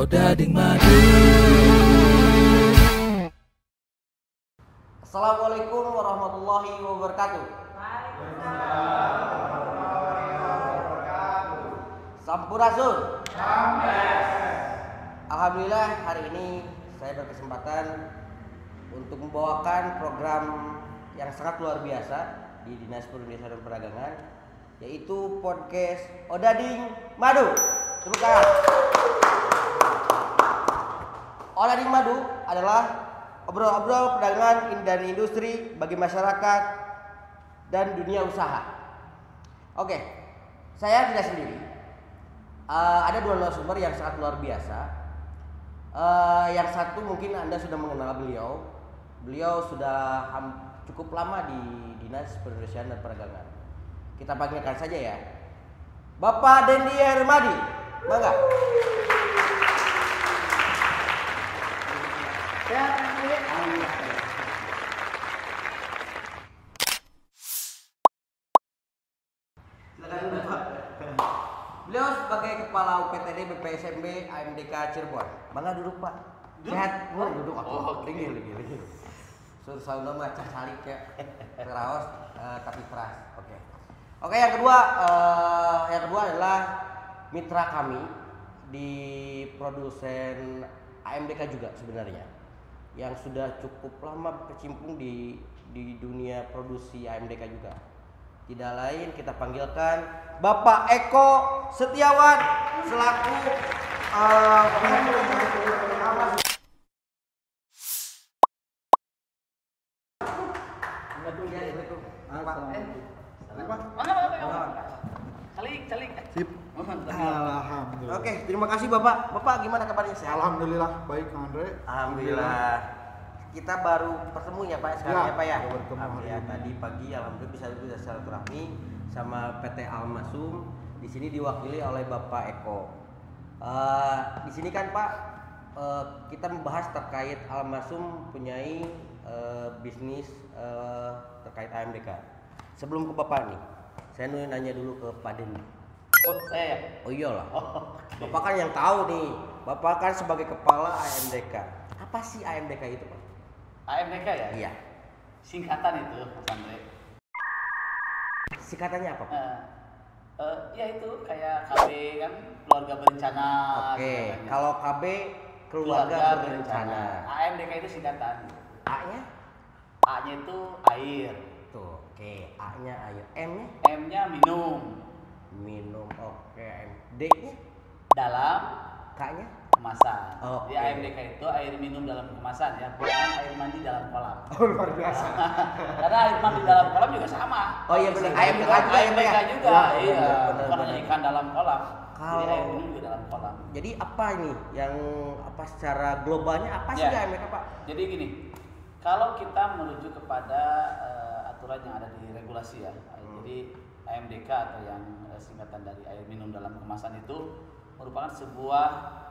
Odading Madu. Assalamualaikum warahmatullahi wabarakatuh. Sampurasun. Alhamdulillah hari ini saya berkesempatan untuk membawakan program yang sangat luar biasa di Dinas Perindustrian dan Perdagangan, yaitu podcast Odading Madu. Tepuk tangan. Odading Madu adalah obrol-obrol perdagangan dan industri bagi masyarakat dan dunia usaha. Oke, saya tidak sendiri. Ada dua narasumber yang sangat luar biasa. Yang satu mungkin Anda sudah mengenal beliau. Beliau sudah cukup lama di Dinas Perindustrian dan Perdagangan. Kita panggilkan saja ya, Bapak Dendi Hermadi. Bangga. Silakan Bapak. Beliau sebagai Kepala UPTD BPSMB AMDK Cirebon. Bangga duduk Pak. Sehat? Duduk aku. Tinggi. Selalu nama calik ya. Teraos tapi keras. Oke, yang kedua adalah mitra kami di produsen AMDK juga sebenarnya, yang sudah cukup lama berkecimpung di dunia produksi AMDK juga. Tidak lain, kita panggilkan Bapak Eko Setiawan selaku Calik. Sip. Alhamdulillah. Oke, terima kasih Bapak. Bapak gimana kabarnya? Sehat? Alhamdulillah baik Kang Andre. Alhamdulillah. Kita baru bertemu ya Pak sekarang ya Pak ya. Baru bertemu hari ini. Tadi pagi alhamdulillah bisa silaturahmi sama PT Almasum. Di sini diwakili oleh Bapak Eko. Di sini kan Pak, kita membahas terkait Almasum punyai bisnis terkait AMDK. Sebelum ke Bapak nih, saya nanya dulu ke Pak Dendi. Oh, saya. Oh iyalah. Bapak kan yang tahu nih. Bapak kan sebagai kepala AMDK. Apa sih AMDK itu, Pak? AMDK ya? Iya. Singkatan itu, Mas Andre. Singkatannya apa, Pak? Ya itu kayak KB kan, keluarga berencana. Oke. singkatannya. Kalau KB keluarga berencana. AMDK itu singkatan. A-nya? A-nya itu air. Tuh, oke. A-nya air. M-nya? M-nya minum. Minum. Oke. D-nya? Dalam K-nya? kemasan. Oke. Jadi AMDK itu air minum dalam kemasan ya, bukan air mandi dalam kolam. Oh, luar biasa. Karena air mandi dalam kolam juga sama. Oh iya benar. AMDK juga, Ya, iya. benar, Bukan hanya ikan dalam kolam. Jadi Kalau- air minum juga dalam kolam. Jadi apa ini yang secara globalnya apa sih Ya. AMDK, Pak? Jadi gini, kalau kita merujuk kepada aturan yang ada di regulasi ya, jadi AMDK atau yang singkatan dari air minum dalam kemasan itu merupakan sebuah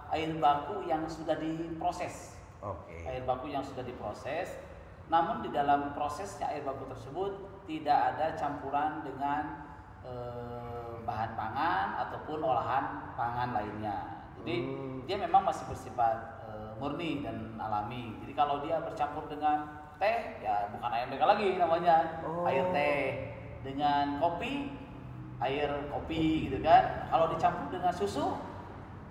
air baku yang sudah diproses. Oke. Air baku yang sudah diproses, namun di dalam prosesnya air baku tersebut tidak ada campuran dengan bahan pangan ataupun olahan pangan lainnya. Jadi dia memang masih bersifat murni dan alami. Jadi kalau dia bercampur dengan teh, ya bukan AMDK lagi namanya, air teh. Dengan kopi, air kopi gitu kan. Kalau dicampur dengan susu,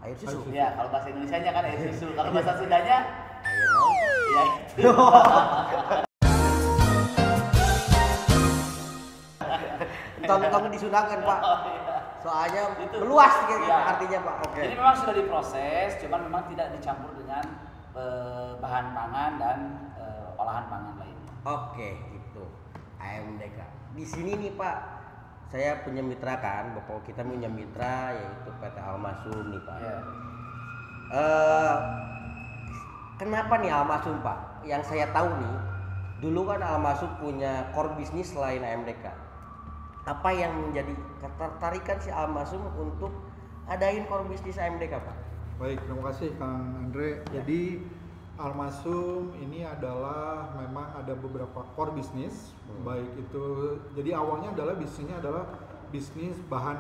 Air susu. ya kalau bahasa Indonesianya kan air susu. Kalau bahasa Sundanya, Air laut. ya itu. Tong disunahkan Pak. Oh, iya. Soalnya Itu. meluas gitu Iya. artinya Pak. Oke. Jadi memang sudah diproses, cuman memang tidak dicampur dengan bahan pangan dan olahan pangan lainnya. Oke, gitu. AMDK. Di sini nih Pak, saya punya mitra kan, Bapak kita punya mitra yaitu PT Almasum nih Pak. Ya. Kenapa nih Almasum Pak? Yang saya tahu nih, dulu kan Almasum punya core bisnis selain AMDK. Apa yang menjadi ketertarikan si Almasum untuk adain core bisnis AMDK Pak? Baik, terima kasih Kang Andre. Jadi Almasum ini adalah memang ada beberapa core bisnis, baik itu jadi awalnya adalah bisnisnya adalah bisnis bahan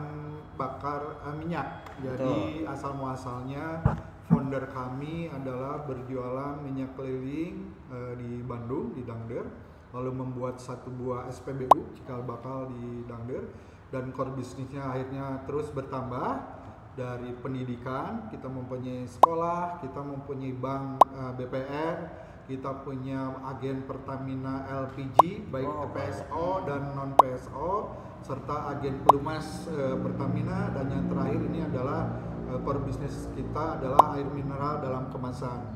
bakar minyak. Jadi asal muasalnya founder kami adalah berjualan minyak keliling di Bandung, di Dangder, lalu membuat satu buah SPBU cikal bakal di Dangder, dan core bisnisnya akhirnya terus bertambah. Dari pendidikan, kita mempunyai sekolah, kita mempunyai bank BPR, kita punya agen Pertamina LPG baik PSO dan non PSO, serta agen pelumas Pertamina, dan yang terakhir ini adalah core bisnis kita adalah air mineral dalam kemasan.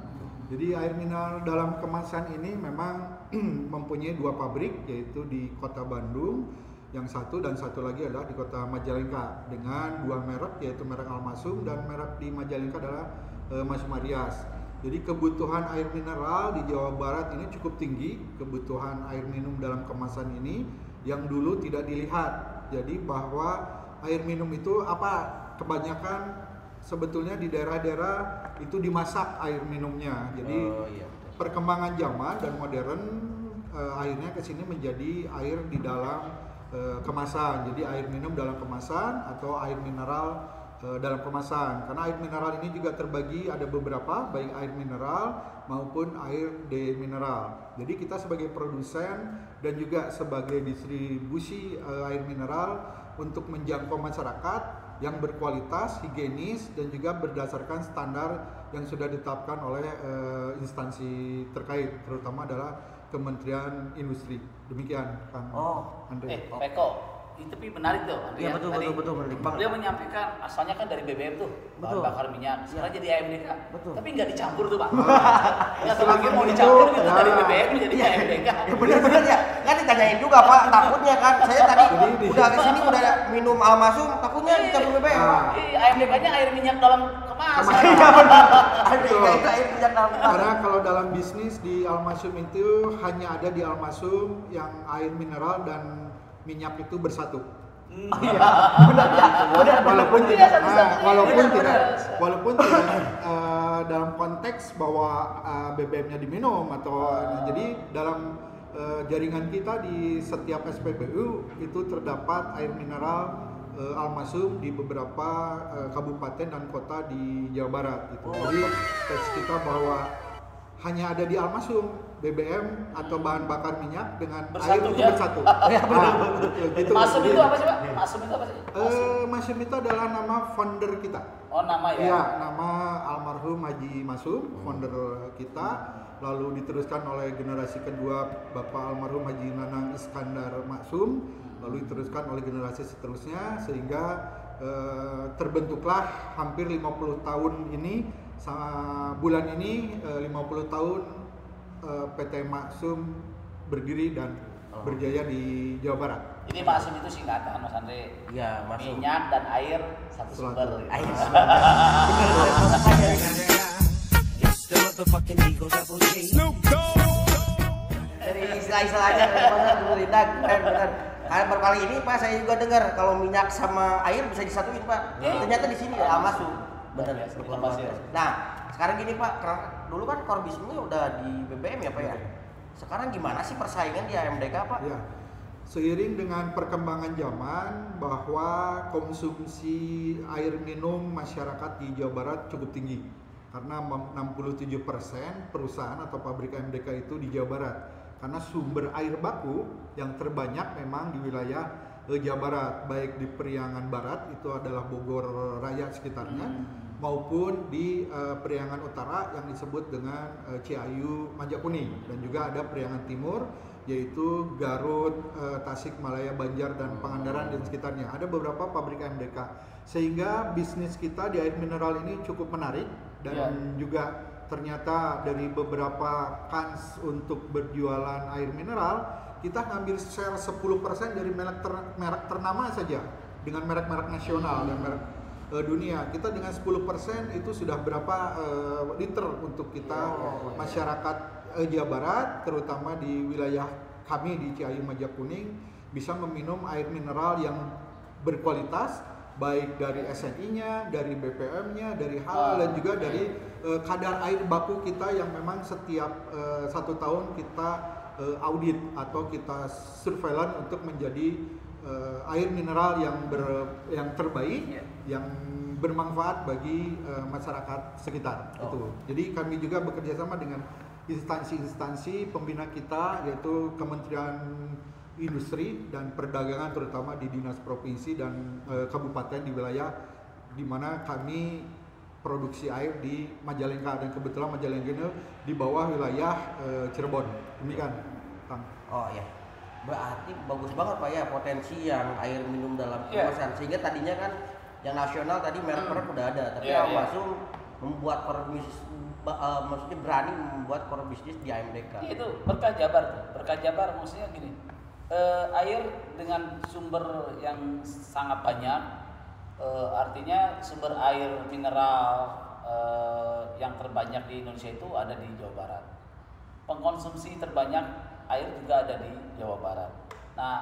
Jadi air mineral dalam kemasan ini memang mempunyai 2 pabrik, yaitu di Kota Bandung yang satu, dan satu lagi adalah di Kota Majalengka dengan 2 merek, yaitu merek Almasum dan merek di Majalengka adalah Masum Arias. Jadi kebutuhan air mineral di Jawa Barat ini cukup tinggi, kebutuhan air minum dalam kemasan ini yang dulu tidak dilihat. Jadi bahwa air minum itu kebanyakan sebetulnya di daerah-daerah itu dimasak air minumnya. Jadi perkembangan zaman dan modern akhirnya kesini menjadi air di dalam kemasan. Jadi air minum dalam kemasan atau air mineral dalam kemasan. Karena air mineral ini juga terbagi ada beberapa, baik air mineral maupun air demineral. Jadi kita sebagai produsen dan juga sebagai distribusi air mineral untuk menjangkau masyarakat yang berkualitas, higienis, dan juga berdasarkan standar yang sudah ditetapkan oleh instansi terkait, terutama adalah Kementerian Industri. Demikian, Kang Andre. Peko, itu tapi menarik tuh. Iya betul, menarik banget. Beliau menyampaikan asalnya kan dari BBM tuh, bahan bakar minyak. Sekarang jadi AMDK. Betul. Tapi nggak dicampur tuh, Pak. Nggak terpikir mau dicampur gitu dari BBM menjadi AMDK. Ya benar ya. Kan ditanyain juga Pak, takutnya kan. Saya tadi udah kesini udah minum Almasum, takutnya dicampur BBM. AMDK-nya air minyak dalam kemasan. Iya benar. AMDK itu air minyak dalam kemasan. Karena kalau dalam bisnis di Almasum itu hanya ada di Almasum yang air mineral dan minyak itu bersatu. Iya, benar ya. Walaupun tidak dalam konteks bahwa BBM-nya diminum atau jadi dalam jaringan kita di setiap SPBU itu terdapat air mineral Almasum di beberapa kabupaten dan kota di Jawa Barat gitu. Jadi teks kita bahwa hanya ada di Almasum BBM atau bahan bakar minyak dengan air itu bersatu. Gitu. Masum itu apa sih, Pak? Masum itu apa sih? Masum itu adalah nama founder kita. Oh, nama ya? Iya, nama almarhum Haji Masum, founder kita. Lalu diteruskan oleh generasi kedua Bapak almarhum Haji Nanang Iskandar Masum. Lalu diteruskan oleh generasi seterusnya sehingga terbentuklah hampir 50 tahun ini, bulan ini 50 tahun PT Masum berdiri dan berjaya di Jawa Barat. Ini Masum itu singkatan, Mas Andre. Iya, Masum. Minyak dan air satu sumber. Air dari istilah-istilahnya benar. Karena baru kali ini Pak saya juga dengar kalau minyak sama air bisa disatuin Pak. Ternyata di sini ya Almasum. Benar ya. Nah, sekarang gini Pak, dulu kan core bisnisnya udah di BBM ya Pak ya. Sekarang gimana sih persaingan di AMDK Pak? Ya. Seiring dengan perkembangan zaman bahwa konsumsi air minum masyarakat di Jawa Barat cukup tinggi. Karena 67% perusahaan atau pabrik AMDK itu di Jawa Barat. Karena sumber air baku yang terbanyak memang di wilayah Jawa Barat, baik di Priangan Barat itu adalah Bogor Raya sekitarnya, maupun di Priangan Utara yang disebut dengan Ciayu Majakuning, dan juga ada Priangan Timur yaitu Garut, Tasikmalaya, Banjar dan Pangandaran dan sekitarnya. Ada beberapa pabrik AMDK sehingga bisnis kita di air mineral ini cukup menarik dan juga ternyata dari beberapa kans untuk berjualan air mineral kita ngambil share 10% dari merek ternama saja dengan merek-merek nasional dan merek dunia. Kita dengan 10% itu sudah berapa liter untuk kita masyarakat Jawa Barat, terutama di wilayah kami di Ciayu Majakuning bisa meminum air mineral yang berkualitas, baik dari SNI-nya, dari BPM-nya, dari halal dan juga dari kadar air baku kita yang memang setiap 1 tahun kita audit atau kita surveillance untuk menjadi air mineral yang terbaik, Iya. yang bermanfaat bagi masyarakat sekitar. Oh. Itu. Jadi kami juga bekerja sama dengan instansi-instansi pembina kita, yaitu Kementerian Industri dan Perdagangan, terutama di dinas provinsi dan kabupaten di wilayah di mana kami produksi air di Majalengka, dan kebetulan Majalengka ini di bawah wilayah Cirebon. Demikian, Kang. Oh ya, berarti bagus banget Pak ya potensi yang air minum dalam kemasan. Sehingga tadinya kan yang nasional tadi merek-merek udah ada, tapi langsung membuat core bisnis, maksudnya berani membuat core bisnis di AMDK. Itu berkah Jabar tuh. Berkah Jabar maksudnya gini, air dengan sumber yang sangat banyak, artinya sumber air mineral yang terbanyak di Indonesia itu ada di Jawa Barat. Pengkonsumsi terbanyak air juga ada di Jawa Barat. Nah,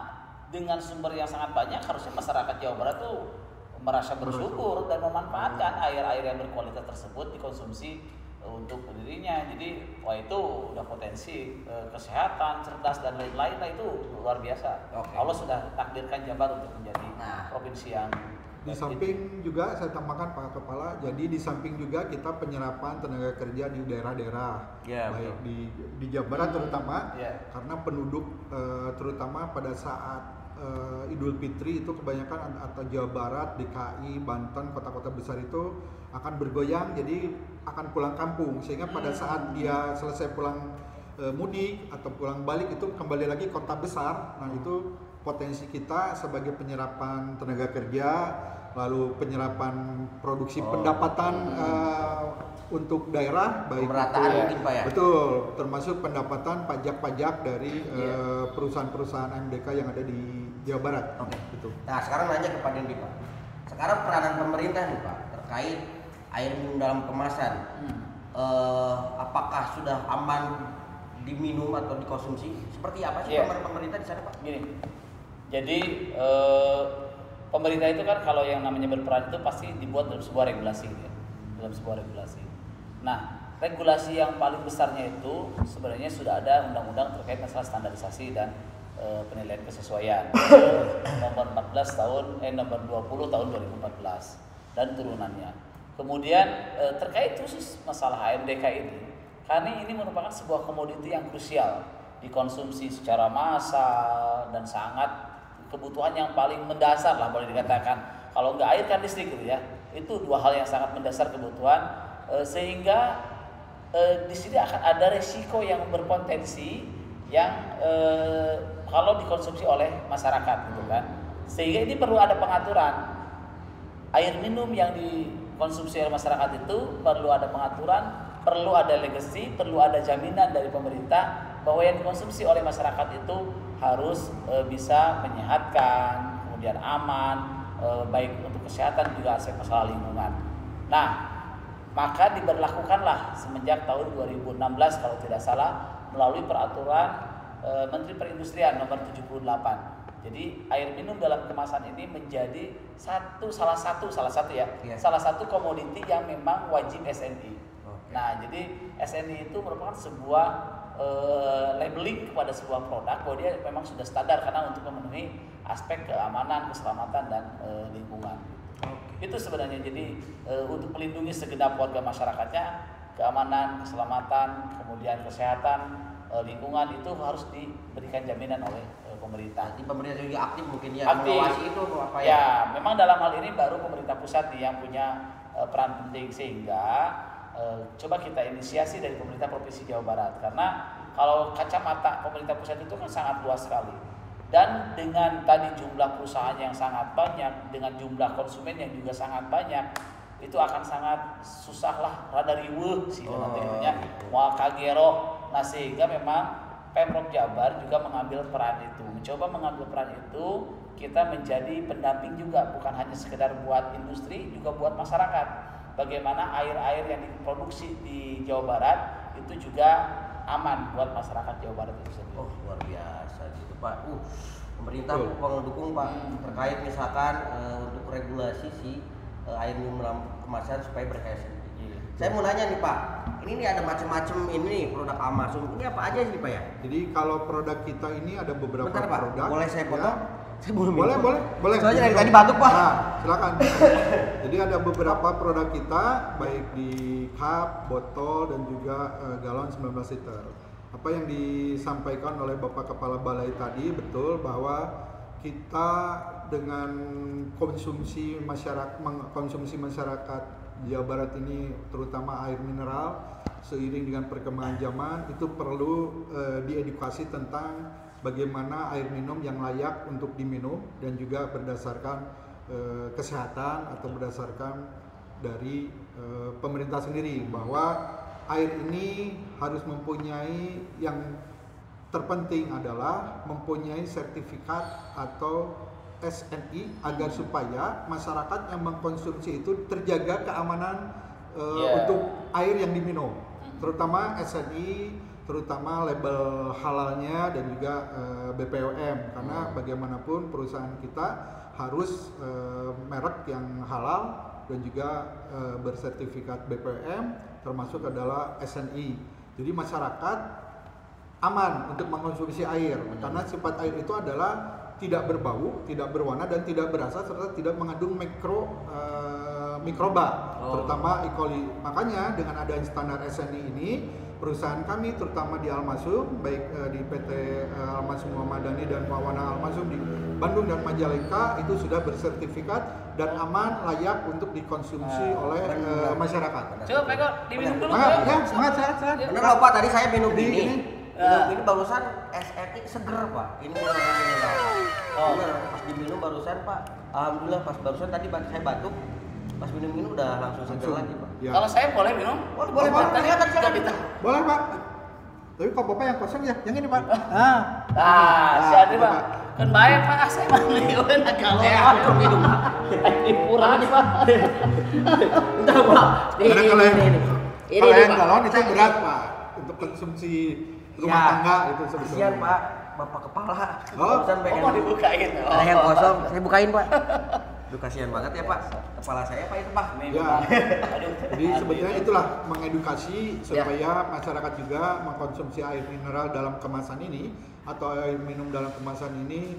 dengan sumber yang sangat banyak, harusnya masyarakat Jawa Barat tuh merasa bersyukur dan memanfaatkan air-air yang berkualitas tersebut dikonsumsi untuk dirinya. Jadi, wah itu udah potensi kesehatan, cerdas dan lain-lain lah, itu luar biasa. Oke. Allah sudah takdirkan Jabar untuk menjadi provinsi yang Di samping juga saya tambahkan Pak Kepala, jadi di samping juga kita penyerapan tenaga kerja di daerah-daerah, Ya, baik betul. di Jawa Barat terutama, Ya. karena penduduk terutama pada saat Idul Fitri itu kebanyakan atau Jawa Barat, DKI, Banten, kota-kota besar itu akan bergoyang, jadi akan pulang kampung, sehingga pada saat dia selesai pulang mudik atau pulang balik itu kembali lagi kota besar. Nah itu potensi kita sebagai penyerapan tenaga kerja, lalu penyerapan produksi pendapatan untuk daerah, baik Pemerataan itu, mungkin Pak ya? betul, termasuk pendapatan pajak-pajak dari perusahaan-perusahaan AMDK yang ada di Jawa Barat. Oke. Betul. Nah sekarang nanya ke Pak Dendi Pak. Sekarang peranan pemerintah nih Pak terkait air minum dalam kemasan, apakah sudah aman diminum atau dikonsumsi? Seperti apa sih peran pemerintah di sana Pak? Gini, jadi pemerintah itu kan kalau yang namanya berperan itu pasti dibuat dalam sebuah regulasi, ya. Dalam sebuah regulasi. Nah, regulasi yang paling besarnya itu sebenarnya sudah ada undang-undang terkait masalah standarisasi dan penilaian kesesuaian nomor 14 tahun nomor 20 tahun 2014 dan turunannya. Kemudian terkait khusus masalah AMDK ini, karena ini merupakan sebuah komoditi yang krusial dikonsumsi secara massal dan sangat kebutuhan yang paling mendasar lah boleh dikatakan. Kalau nggak air kan listrik gitu ya. Itu dua hal yang sangat mendasar kebutuhan, sehingga di sini akan ada resiko yang berpotensi yang kalau dikonsumsi oleh masyarakat gitu kan. Sehingga ini perlu ada pengaturan. Air minum yang dikonsumsi oleh masyarakat itu perlu ada pengaturan, perlu ada legasi, perlu ada jaminan dari pemerintah bahwa yang dikonsumsi oleh masyarakat itu harus bisa menyehatkan, kemudian aman, baik untuk kesehatan juga aspek masalah lingkungan. Nah, maka diberlakukanlah semenjak tahun 2016 kalau tidak salah melalui peraturan Menteri Perindustrian nomor 78. Jadi air minum dalam kemasan ini menjadi salah satu komoditi yang memang wajib SNI. Oke. Nah, jadi SNI itu merupakan sebuah labeling kepada sebuah produk bahwa dia memang sudah standar karena untuk memenuhi aspek keamanan, keselamatan dan lingkungan. Itu sebenarnya jadi untuk melindungi segenap warga masyarakatnya, keamanan, keselamatan, kemudian kesehatan, lingkungan itu harus diberikan jaminan oleh pemerintah. Nanti pemerintah juga aktif mungkin ya Aktif. mengawasi itu apa ya? Ya, memang dalam hal ini baru pemerintah pusat nih yang punya peran penting, sehingga coba kita inisiasi dari pemerintah provinsi Jawa Barat, karena kalau kacamata pemerintah pusat itu kan sangat luas sekali, dan dengan tadi jumlah perusahaan yang sangat banyak, dengan jumlah konsumen yang juga sangat banyak, itu akan sangat susah lah, rada riweuh sih nanti gitunya, mau kagero. Nah, sehingga memang Pemprov Jabar juga mengambil peran itu, mencoba mengambil peran itu, kita menjadi pendamping juga, bukan hanya sekedar buat industri, juga buat masyarakat. Bagaimana air-air yang diproduksi di Jawa Barat itu juga aman buat masyarakat Jawa Barat itu sendiri. Oh, luar biasa gitu Pak. Pemerintah mendukung Pak terkait misalkan untuk regulasi si air minum dalam kemasan supaya berhasil. Saya mau nanya nih Pak, ini nih ada macam-macam ini nih produk Amasum. Ini apa aja sih Pak ya? Jadi kalau produk kita ini ada beberapa Bentar Pak, produk. boleh saya potong? Saya belum Boleh. Soalnya dari tadi batuk, Pak. Nah, silakan. Jadi ada beberapa produk kita baik di cup, botol dan juga galon 19 liter. Apa yang disampaikan oleh Bapak Kepala Balai tadi betul bahwa kita dengan konsumsi masyarakat Jawa Barat ini terutama air mineral seiring dengan perkembangan zaman itu perlu diedukasi tentang bagaimana air minum yang layak untuk diminum dan juga berdasarkan kesehatan atau berdasarkan dari pemerintah sendiri bahwa air ini harus mempunyai yang terpenting adalah mempunyai sertifikat atau SNI agar supaya masyarakat yang mengkonsumsi itu terjaga keamanan untuk air yang diminum, terutama SNI, terutama label halalnya dan juga BPOM karena bagaimanapun perusahaan kita harus merek yang halal dan juga bersertifikat BPOM termasuk adalah SNI. Jadi masyarakat aman untuk mengkonsumsi air karena sifat air itu adalah tidak berbau, tidak berwarna dan tidak berasa serta tidak mengandung mikroba terutama E. coli. Makanya dengan adanya standar SNI ini perusahaan kami terutama di Almasum baik di PT Almasum Muhammadani dan Mawana Almasum di Bandung dan Majalengka itu sudah bersertifikat dan aman layak untuk dikonsumsi oleh masyarakat. Coba Pak Eko diminum dulu. Ya, semangat. Bener loh Pak, tadi saya minum ini. Ini barusan SNI seger Pak. Ini mineral. Bener, pas diminum barusan Pak. Alhamdulillah pas barusan tadi saya batuk. Pas minum udah langsung seger lagi Pak. Ya. Kalau saya boleh minum? Boleh Pak. Tadi saya minum. Boleh Pak. Tapi kok Bapak yang kosong ya? Yang ini Pak. Si Adri Pak. Kan baik Pak, saya maliun kalau aku minum. Ini kurang Pak. Bentar Pak. Karena kalau yang galon itu berat Pak untuk konsumsi rumah tangga itu sebetulnya. Kasihan Pak, Bapak Kepala. Oh, pengen mau dibukain. ada yang kosong, saya bukain Pak. Aduh kasihan banget ya Pak, kepala saya Pak itu Pak. Ya. Jadi sebetulnya itulah mengedukasi supaya masyarakat juga mengkonsumsi air mineral dalam kemasan ini atau air minum dalam kemasan ini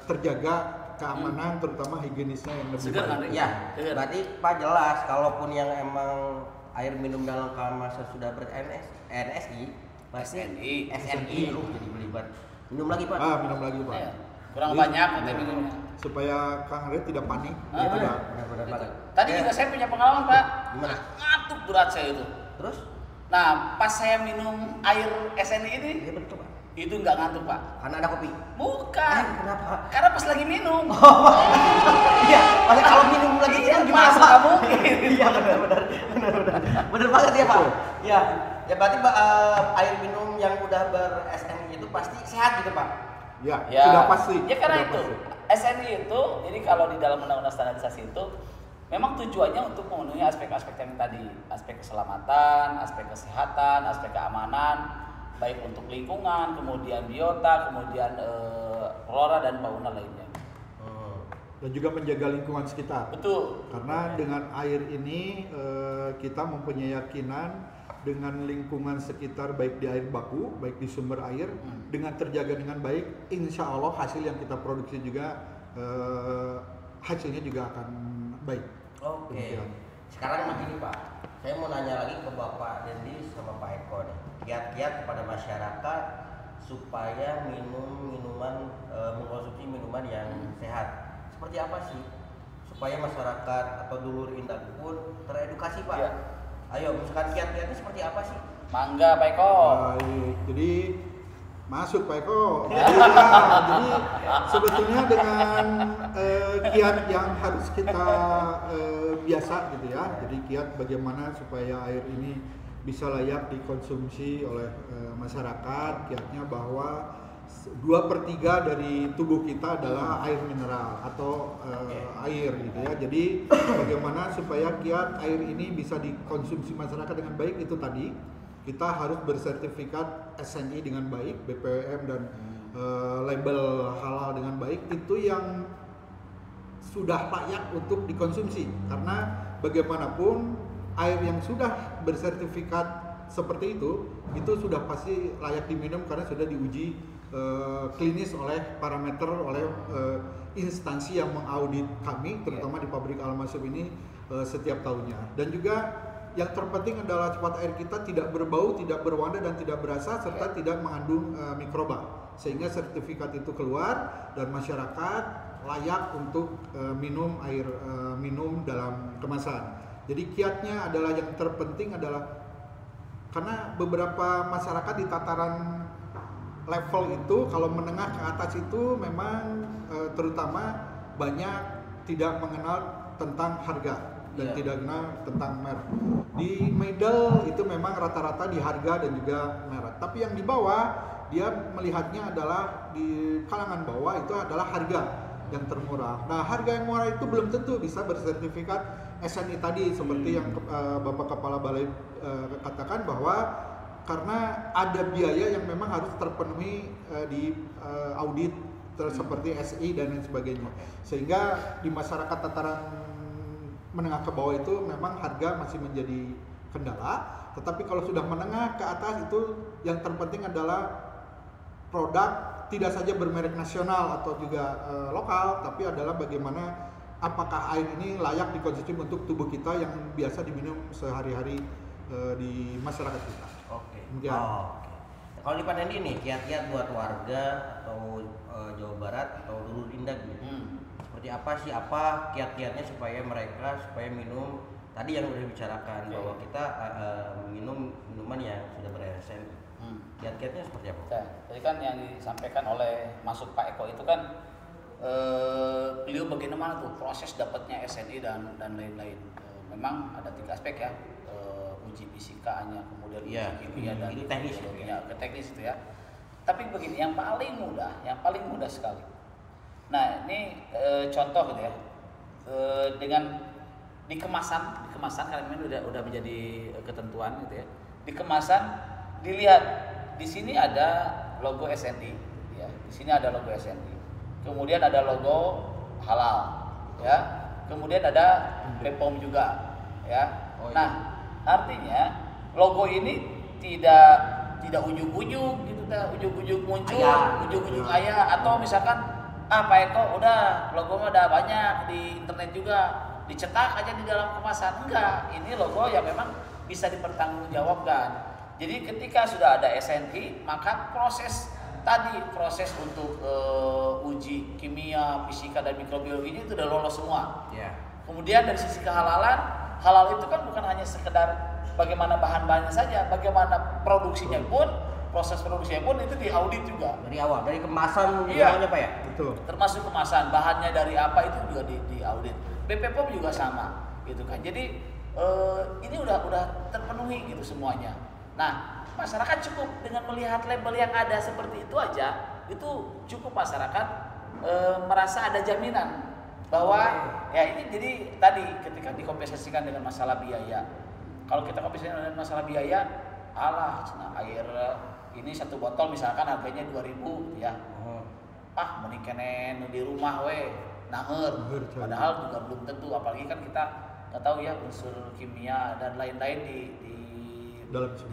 terjaga keamanan terutama higienisnya yang lebih baik. Ya, berarti Pak jelas kalaupun yang emang air minum dalam kemasan sudah ber-NSI, pasti SNI lu jadi belibet. Minum lagi Pak. Minum lagi Pak. Kurang banyak nanti minumnya. Supaya Kang Red tidak panik. Benar. Tadi juga saya punya pengalaman Pak. Gimana? Ngantuk berat saya itu. Terus? Nah, pas saya minum air SNI ini, Iya betul Pak. itu nggak ngantuk Pak. Karena ada kopi. Bukan. Kenapa? Karena pas lagi minum. Iya, maksudnya kalau minum lagi Iya, gimana masa Pak? nggak mungkin. Iya benar banget ya Pak. Ya, ya berarti air minum yang udah ber-SNI itu pasti sehat gitu Pak. Ya, sudah pasti. Ya karena sudah itu pasti. SNI itu, jadi kalau di dalam undang-undang standarisasi itu memang tujuannya untuk memenuhi aspek-aspek yang tadi, aspek keselamatan, aspek kesehatan, aspek keamanan, baik untuk lingkungan, kemudian biota, kemudian flora dan fauna lainnya. Dan juga menjaga lingkungan sekitar. Betul. Karena dengan air ini kita mempunyai keyakinan dengan lingkungan sekitar baik di air baku, baik di sumber air, dengan terjaga dengan baik, insya Allah hasil yang kita produksi juga hasilnya juga akan baik. Oke. Sekarang begini Pak, saya mau nanya lagi ke Bapak Dendi sama Pak Eko nih. Kiat-kiat kepada masyarakat supaya mengkonsumsi minuman yang sehat. Seperti apa sih supaya masyarakat atau dulur indah pun teredukasi Pak? Ya. Ayo, misalkan kiat-kiatnya seperti apa sih? Mangga Pak Eko. Baik, jadi masuk Pak Eko. Jadi sebetulnya dengan kiat yang harus kita biasa gitu ya. Jadi kiat bagaimana supaya air ini bisa layak dikonsumsi oleh masyarakat. Kiatnya bahwa 2/3 dari tubuh kita adalah air mineral atau air gitu ya. Jadi bagaimana supaya kiat air ini bisa dikonsumsi masyarakat dengan baik itu tadi kita harus bersertifikat SNI dengan baik, BPOM dan label halal dengan baik itu yang sudah layak untuk dikonsumsi karena bagaimanapun air yang sudah bersertifikat seperti itu sudah pasti layak diminum karena sudah diuji klinis oleh parameter oleh instansi yang mengaudit kami, terutama di pabrik Al-Masyhur ini setiap tahunnya. Dan juga yang terpenting adalah tempat air kita tidak berbau, tidak berwarna dan tidak berasa serta tidak mengandung mikroba. Sehingga sertifikat itu keluar dan masyarakat layak untuk minum air minum dalam kemasan. Jadi kiatnya adalah yang terpenting adalah karena beberapa masyarakat di tataran level itu kalau menengah ke atas itu memang terutama banyak tidak mengenal tentang harga dan tidak kenal tentang merek. Di middle itu memang rata-rata di harga dan juga merek. Tapi yang di bawah dia melihatnya adalah di kalangan bawah itu adalah harga yang termurah. Nah, harga yang murah itu belum tentu bisa bersertifikat SNI tadi seperti yang Bapak Kepala Balai katakan bahwa karena ada biaya yang memang harus terpenuhi di audit seperti SI dan lain sebagainya. Sehingga di masyarakat tataran menengah ke bawah itu memang harga masih menjadi kendala, tetapi kalau sudah menengah ke atas itu yang terpenting adalah produk tidak saja bermerek nasional atau juga lokal, tapi adalah bagaimana apakah air ini layak dikonsumsi untuk tubuh kita yang biasa diminum sehari-hari di masyarakat kita. Oke. Kalau di Padendi nih kiat-kiat buat warga atau Jawa Barat atau Lurus Indah gitu. Seperti apa kiat-kiatnya supaya minum tadi yang sudah dibicarakan bahwa kita minum minuman yang sudah ber-SNI. Kiat-kiatnya seperti apa? Jadi kan yang disampaikan oleh Masuk Pak Eko itu kan beliau bagaimana tuh proses dapatnya SNI dan lain-lain. Memang ada 3 aspek ya, uji fisikanya, kemudian uji kimia dan teknis ke teknis itu ya. Tapi begini, yang paling mudah sekali. Nah ini contoh gitu ya, dengan di kemasan karena ini udah menjadi ketentuan gitu ya. Di kemasan dilihat di sini ada logo SNI, ya. Di sini ada logo SNI. Kemudian ada logo halal, ya. Kemudian ada BPOM juga, ya. Nah artinya logo ini tidak ujug-ujug gitu, ujug-ujug muncul, ujug-ujug ayah atau misalkan Pak Eko udah logo udah banyak di internet juga, dicetak aja di dalam kemasan. Enggak, ini logo yang memang bisa dipertanggungjawabkan. Jadi ketika sudah ada SNI, maka proses untuk uji kimia, fisika dan mikrobiologinya itu udah lolos semua. Kemudian dari sisi kehalalan, halal itu kan bukan hanya sekedar bagaimana bahan-bahannya saja, bagaimana produksinya pun, proses produksinya pun itu diaudit juga. Dari awal, dari kemasan juga Pak ya? Betul. Termasuk kemasan, bahannya dari apa itu juga diaudit. BPOM juga sama, gitu kan. Jadi ini udah terpenuhi gitu semuanya. Nah, masyarakat cukup dengan melihat label yang ada seperti itu aja, itu cukup masyarakat merasa ada jaminan bahwa ya ini jadi tadi ketika dikompensasikan dengan masalah biaya. Kalau kita kompensasikan dengan masalah biaya, air ini 1 botol misalkan harganya 2.000 ya. Mending kene di rumah naher. Padahal juga belum tentu, apalagi kan kita nggak tahu ya unsur kimia dan lain-lain di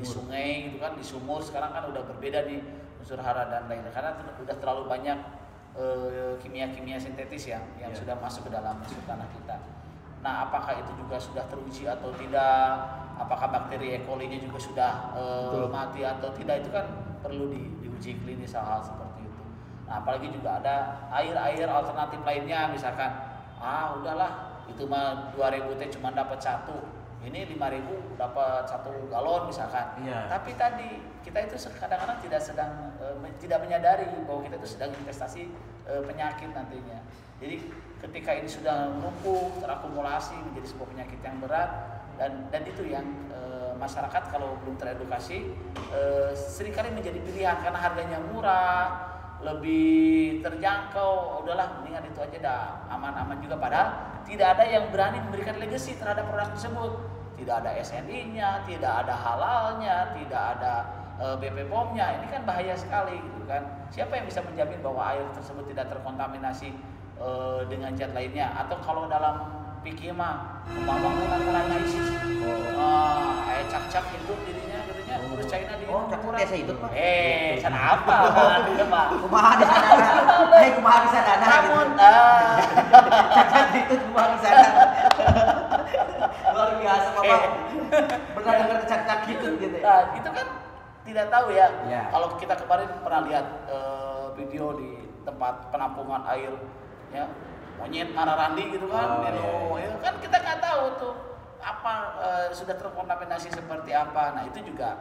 sungai gitu kan, di sumur sekarang kan udah berbeda nih unsur hara dan lain-lain karena udah terlalu banyak kimia-kimia sintetis yang sudah masuk ke dalam tanah kita. Nah, apakah itu juga sudah teruji atau tidak? Apakah bakteri E. coli-nya juga sudah mati atau tidak? Itu kan perlu diuji klinis hal-hal seperti itu. Nah, apalagi juga ada air alternatif lainnya, misalkan udahlah itu mah 2.000 teh cuma dapat 1. Ini 5.000 dapat 1 galon misalkan. Tapi tadi kita itu kadang-kadang tidak menyadari bahwa kita itu sedang investasi penyakit nantinya. Jadi ketika ini sudah menumpuk, terakumulasi menjadi sebuah penyakit yang berat dan itu yang masyarakat kalau belum teredukasi seringkali menjadi pilihan karena harganya murah, lebih terjangkau, udahlah mendingan itu aja dah, aman-aman juga, padahal tidak ada yang berani memberikan legacy terhadap produk tersebut. Tidak ada SNI-nya, tidak ada halalnya, tidak ada BPOM-nya. Ini kan bahaya sekali gitu kan. Siapa yang bisa menjamin bahwa air tersebut tidak terkontaminasi dengan zat lainnya? Atau kalau dalam pikir mah bangunan ISIS, air cak-cak itu dirinya China di Oh, cakep biasa itu, Pak. sana apa? Tidak, Pak. Kumaha di sana. Kumaha di sana. Namun, Cacat itu kumaha di sana. Luar biasa, Bapak. Pernah dengar cacat gitu. nah, itu kan tidak tahu ya. Ya. Kalau kita kemarin pernah lihat video di tempat penampungan air, ya monyet Nararandi gitu kan, ya kan kita nggak tahu tuh apa sudah terkontaminasi seperti apa. Nah itu juga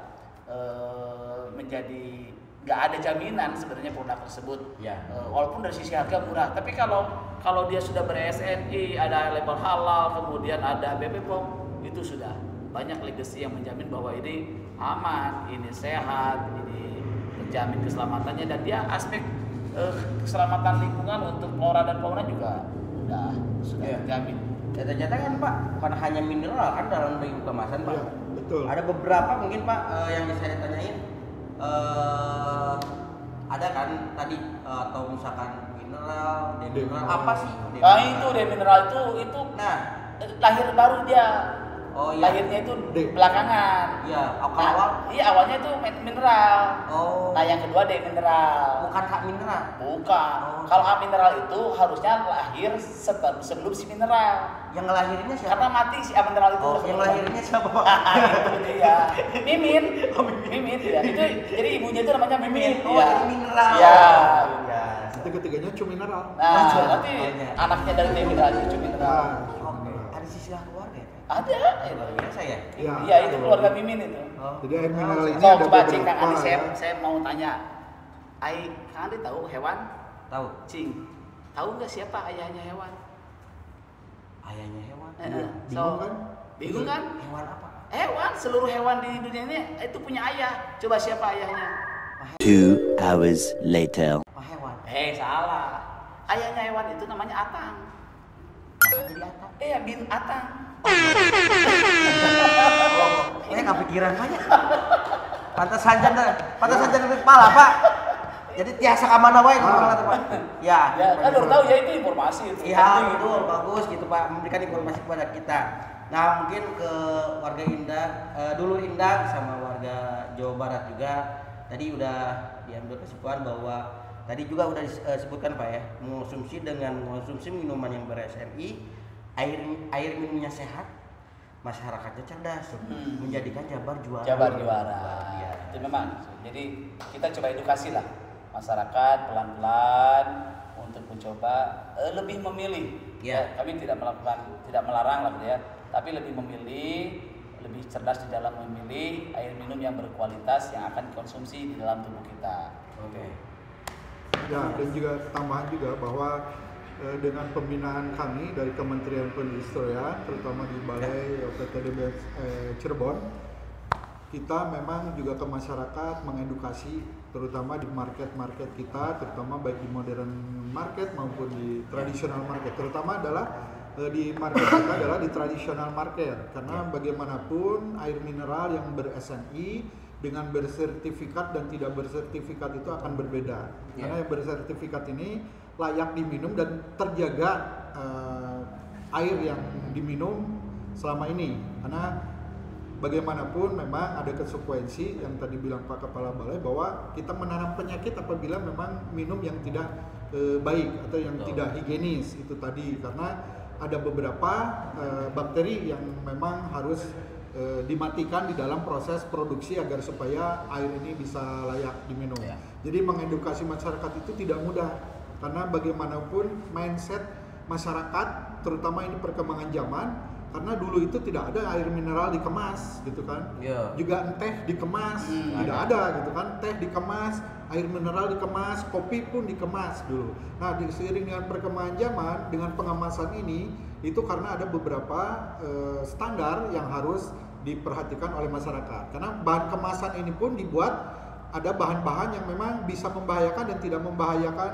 menjadi nggak ada jaminan sebenarnya produk tersebut. Ya. Walaupun dari sisi harga murah, tapi kalau dia sudah ber-SNI, ada label halal, kemudian ada BPOM, itu sudah banyak legacy yang menjamin bahwa ini aman, ini sehat, ini terjamin keselamatannya, dan dia aspek keselamatan lingkungan untuk flora dan fauna juga sudah terjamin. Ternyata kan Pak, bukan hanya mineral kan dalam bagi kemasan Pak. Iya, betul. Ada beberapa mungkin Pak yang saya tanyain ada kan tadi atau misalkan mineral, demineral apa sih? Nah itu demineral itu Nah, lahir baru dia. oh iya. Lahirnya itu D. belakangan. Iya, awal. Nah, iya awalnya itu mineral. Oh. Nah yang kedua demineral. Bukan hak mineral. Bukan. Oh. Kalau A mineral itu harusnya lahir sebelum si mineral. Yang ngelahirinnya siapa? Karena mati si A mineral itu. Oh, yang ngelahirinnya siapa Pak? Itu dia. Mimin. Mimin ya. Itu jadi ibunya itu namanya Mimin. Oh, Iya. jadi mineral. Iya. Iya. Itu ketiganya cuma mineral. Nah, Oh, nanti iya. anaknya dari demineral itu mineral. Oke. Ada silsilah keluarga ya? Pak? Ada. Luar biasa ya? Iya. Iya, itu keluarga Mimin itu. Oh. Jadi air mineral ini So, ada coba Cing, Kang beberapa Andi, ya. saya mau tanya. Kang Andi tahu hewan? Tahu. Cing, tahu nggak siapa ayahnya hewan? Ayahnya hewan. Iya, So, bingung kan? bingung kan? Hewan apa? Hewan, seluruh hewan di dunia ini itu punya ayah. Coba siapa ayahnya? 2 hours later. Oh, hewan. Salah. Ayahnya hewan itu namanya Atang. Maka jadi apa? Bin Atang. Saya nggak pikiran banyak. Pantas saja dari kepala Pak. Jadi tiasa kamana wae kalau kata Pak. Ya. Ya, kan baru tahu ya itu informasi itu. Iya Penting itu. betul, bagus gitu Pak, memberikan informasi kepada kita. Nah mungkin ke warga Indah, dulur Indah sama warga Jawa Barat juga tadi udah diambil kesimpulan bahwa tadi juga udah disebutkan Pak ya, mengonsumsi dengan mengonsumsi minuman yang ber-SNI, air minumnya sehat, masyarakatnya cerdas, menjadikan Jabar juara. Jabar juara. Iya. Itu memang. Jadi kita coba edukasi lah masyarakat pelan-pelan untuk mencoba lebih memilih. Ya. Kami tidak melarang lah gitu ya, tapi lebih memilih, lebih cerdas di dalam memilih air minum yang berkualitas yang akan dikonsumsi di dalam tubuh kita. Oke. Ya, dan juga tambahan juga bahwa dengan pembinaan kami dari Kementerian Perindustrian, terutama di Balai PTDB Cirebon, kita memang juga ke masyarakat mengedukasi, terutama di market-market kita, terutama baik di modern market maupun di traditional market. Terutama adalah di market kita adalah di traditional market, karena bagaimanapun air mineral yang ber-SNI dengan bersertifikat dan tidak bersertifikat itu akan berbeda. Karena yang bersertifikat ini layak diminum dan terjaga air yang diminum selama ini. Karena bagaimanapun memang ada konsekuensi yang tadi bilang Pak Kepala Balai bahwa kita menanam penyakit apabila memang minum yang tidak baik atau yang tidak higienis itu tadi, karena ada beberapa bakteri yang memang harus dimatikan di dalam proses produksi agar supaya air ini bisa layak diminum. Jadi mengedukasi masyarakat itu tidak mudah, karena bagaimanapun mindset masyarakat, terutama ini perkembangan zaman, karena dulu itu tidak ada air mineral dikemas gitu kan. Juga teh dikemas, tidak ada gitu kan, teh dikemas, air mineral dikemas, kopi pun dikemas dulu. Nah, seiring dengan perkembangan zaman, dengan pengemasan ini, itu karena ada beberapa standar yang harus diperhatikan oleh masyarakat. Karena bahan kemasan ini pun dibuat ada bahan-bahan yang memang bisa membahayakan dan tidak membahayakan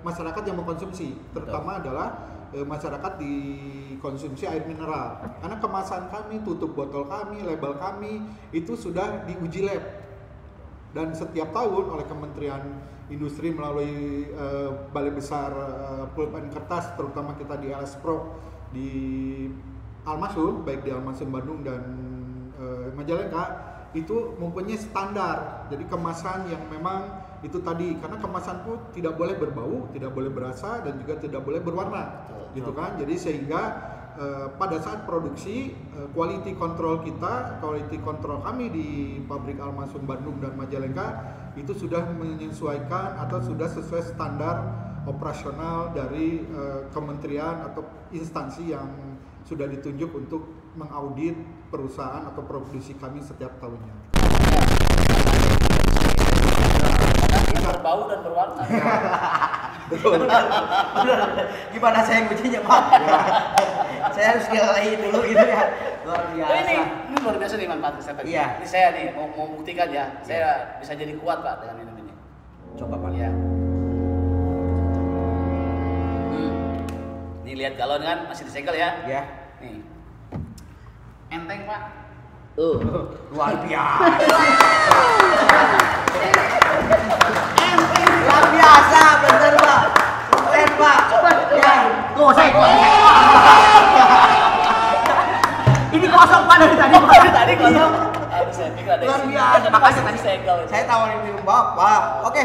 masyarakat yang mengkonsumsi. Terutama adalah masyarakat dikonsumsi air mineral. Karena kemasan kami, tutup botol kami, label kami itu sudah diuji lab. Dan setiap tahun oleh Kementerian Industri melalui Balai Besar Pulp and Kertas, terutama kita di LS Pro di Almasum, baik di Almasum Bandung dan Majalengka, itu mempunyai standar. Jadi kemasan yang memang itu tadi, karena kemasan pun tidak boleh berbau, tidak boleh berasa, dan juga tidak boleh berwarna. Gitu kan. Jadi sehingga pada saat produksi quality control kami di pabrik Al-Mansum Bandung dan Majalengka itu sudah menyesuaikan atau sudah sesuai standar operasional dari kementerian atau instansi yang sudah ditunjuk untuk mengaudit perusahaan atau produksi kami setiap tahunnya. Karena berbau dan berwarna. Betul. Gimana saya ngujinya Pak? Saya harus nilai dulu gitu ya. Luar biasa. Ini luar biasa nih manfaatnya saya tadi. Iya. Ini saya nih mau buktikan ya. Saya bisa jadi kuat Pak dengan minum ini. Coba Pak. Ya. Nih lihat galon kan masih disegel ya. Ya. Nih. Enteng Pak. Luar biasa. Luar biasa, bener Pak. Keren Pak. Ya, saya. Ini kosong Pak dari tadi Pak. Tadi kosong. Habis saya pikir ada. Luar biasa. Makasih tadi segel. saya tawarin minum Bapak. Oke,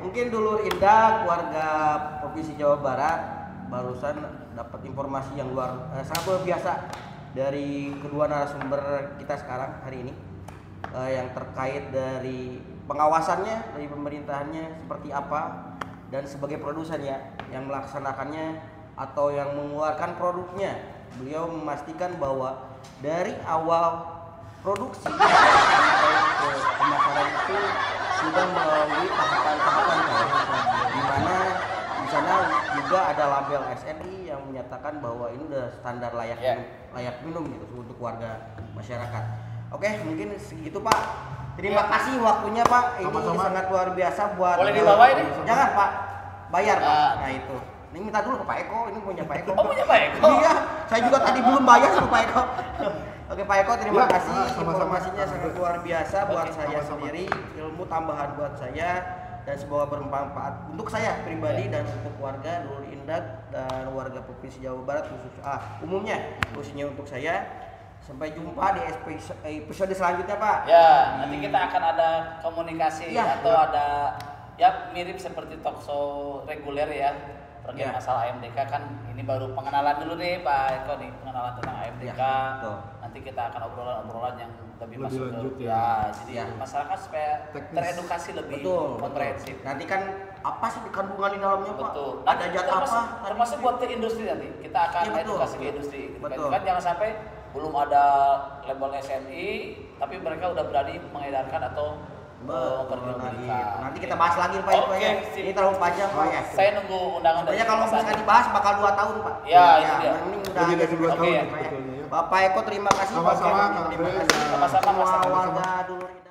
mungkin dulur Indah keluarga Provinsi Jawa Barat barusan dapat informasi yang sangat luar biasa dari kedua narasumber kita sekarang hari ini, yang terkait dari pengawasannya dari pemerintahannya seperti apa, dan sebagai produsen ya yang melaksanakannya atau yang mengeluarkan produknya, beliau memastikan bahwa dari awal produksi sampai ke pemasaran itu sudah melalui tahapan-tahapan di mana di sana juga ada label SNI yang menyatakan bahwa ini udah standar layak minum gitu untuk warga masyarakat. Oke, mungkin segitu Pak. Terima kasih waktunya Pak. Ini Sama-sama. sangat luar biasa buat. Boleh dibawa ini? Jangan Pak, bayar Pak. Nah itu. Ini minta dulu ke Pak Eko. Ini punya Pak Eko. Oh, punya Pak Eko? Iya, saya juga tadi belum bayar sama Pak Eko. Oke Pak Eko, terima Ya, kasih. sama-sama. Informasinya sangat luar biasa buat Oke, saya sama-sama. sendiri, ilmu tambahan buat saya, dan semoga bermanfaat untuk saya pribadi dan untuk warga Dulur Indah dan warga Provinsi Jawa Barat umumnya, khususnya untuk saya. Sampai jumpa di episode selanjutnya Pak. Ya, nanti kita akan ada komunikasi Ya. atau ada ya mirip seperti talkshow reguler ya. Terkait Ya. masalah AMDK kan ini baru pengenalan dulu nih Pak Eko nih, pengenalan tentang AMDK. Ya, betul. Nanti kita akan obrolan-obrolan yang lebih masuk lanjut ke ya. jadi Ya. masyarakat supaya Teknis. teredukasi lebih Betul, komprehensif. Nanti kan apa sih kandungan di dalamnya Pak? Betul. Ada zat apa? Termasuk buat ke industri nanti. Kita akan Ya, betul. edukasi ke industri. Betul. Kan jangan sampai belum ada label SNI tapi mereka udah berani mengedarkan atau memperjualbelikan. Nanti kita bahas lagi Pak Eko ya. sip. Ini terlalu panjang Pak ya. Saya nunggu undangan Sebenarnya kalau Mas misalkan Andi. dibahas bakal 2 tahun Pak. Ya, itu dia. Mending udah Lebih dari 2 Oke, tahun ya. sebetulnya ya. Bapak Eko terima kasih. Sama-sama, Pak Eko, Kang terima Andre. kasih. Sama-sama, Mas. Semua Sama-sama. warga Dulur Indah.